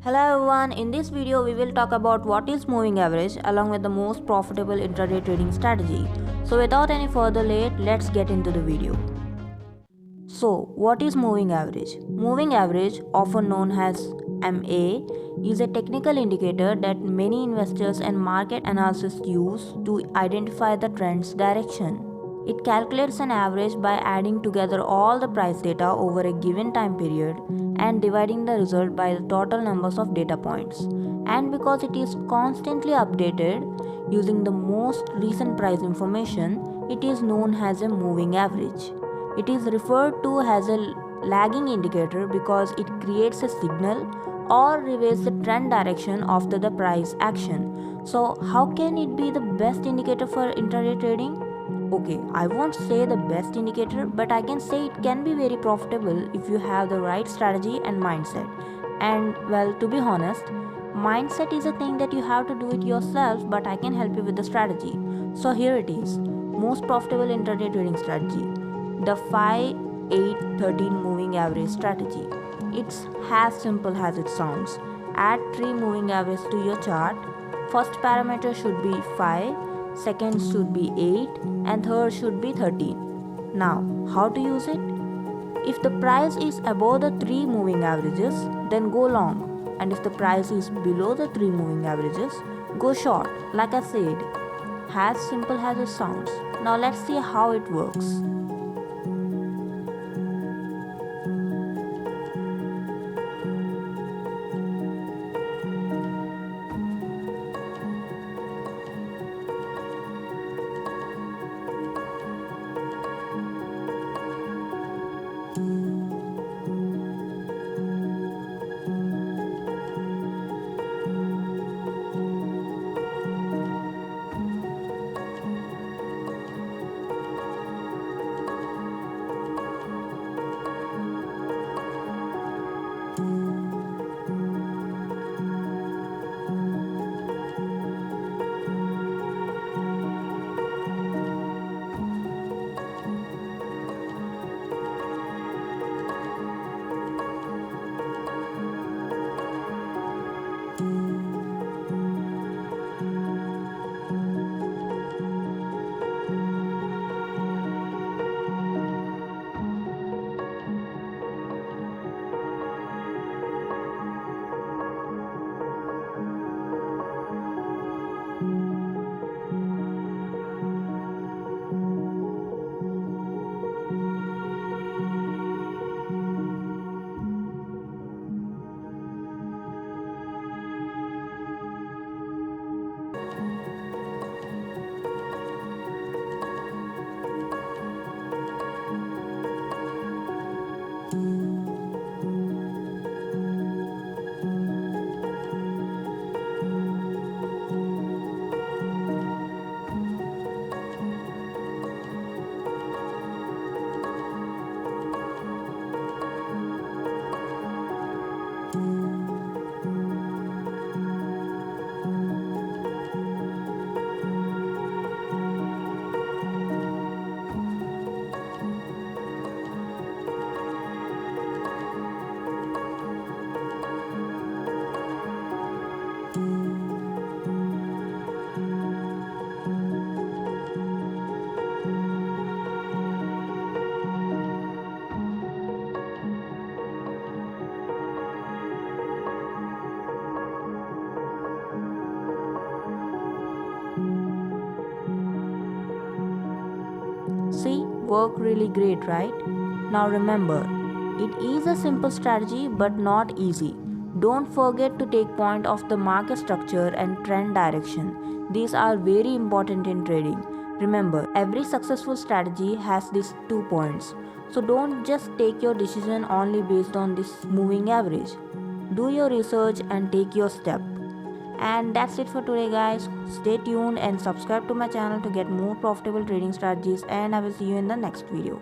Hello everyone, in this video we will talk about what is moving average along with the most profitable intraday trading strategy. So without any further late, let's get into the video. So what is moving average? Moving average, often known as MA, is a technical indicator that many investors and market analysts use to identify the trend's direction. It calculates an average by adding together all the price data over a given time period and dividing the result by the total numbers of data points. And because it is constantly updated using the most recent price information, it is known as a moving average. It is referred to as a lagging indicator because it creates a signal or reveals the trend direction after the price action. So, how can it be the best indicator for intraday trading? Okay, I won't say the best indicator, but I can say it can be very profitable if you have the right strategy and mindset. And well, to be honest, mindset is a thing that you have to do it yourself, but I can help you with the strategy. So here it is. Most profitable intraday trading strategy. The 5-8-13 moving average strategy. It's as simple as it sounds. Add 3 moving averages to your chart. First parameter should be 5, second should be 8, and third should be 13. Now, how to use it? If the price is above the 3 moving averages, then go long. And if the price is below the 3 moving averages, go short. Like I said, as simple as it sounds. Now let's see how it works. See, work really great, right? Now remember, it is a simple strategy but not easy. Don't forget to take point of the market structure and trend direction. These are very important in trading. Remember, every successful strategy has these 2 points. So don't just take your decision only based on this moving average. Do your research and take your step. And that's it for today, guys. Stay tuned and subscribe to my channel to get more profitable trading strategies, and I will see you in the next video.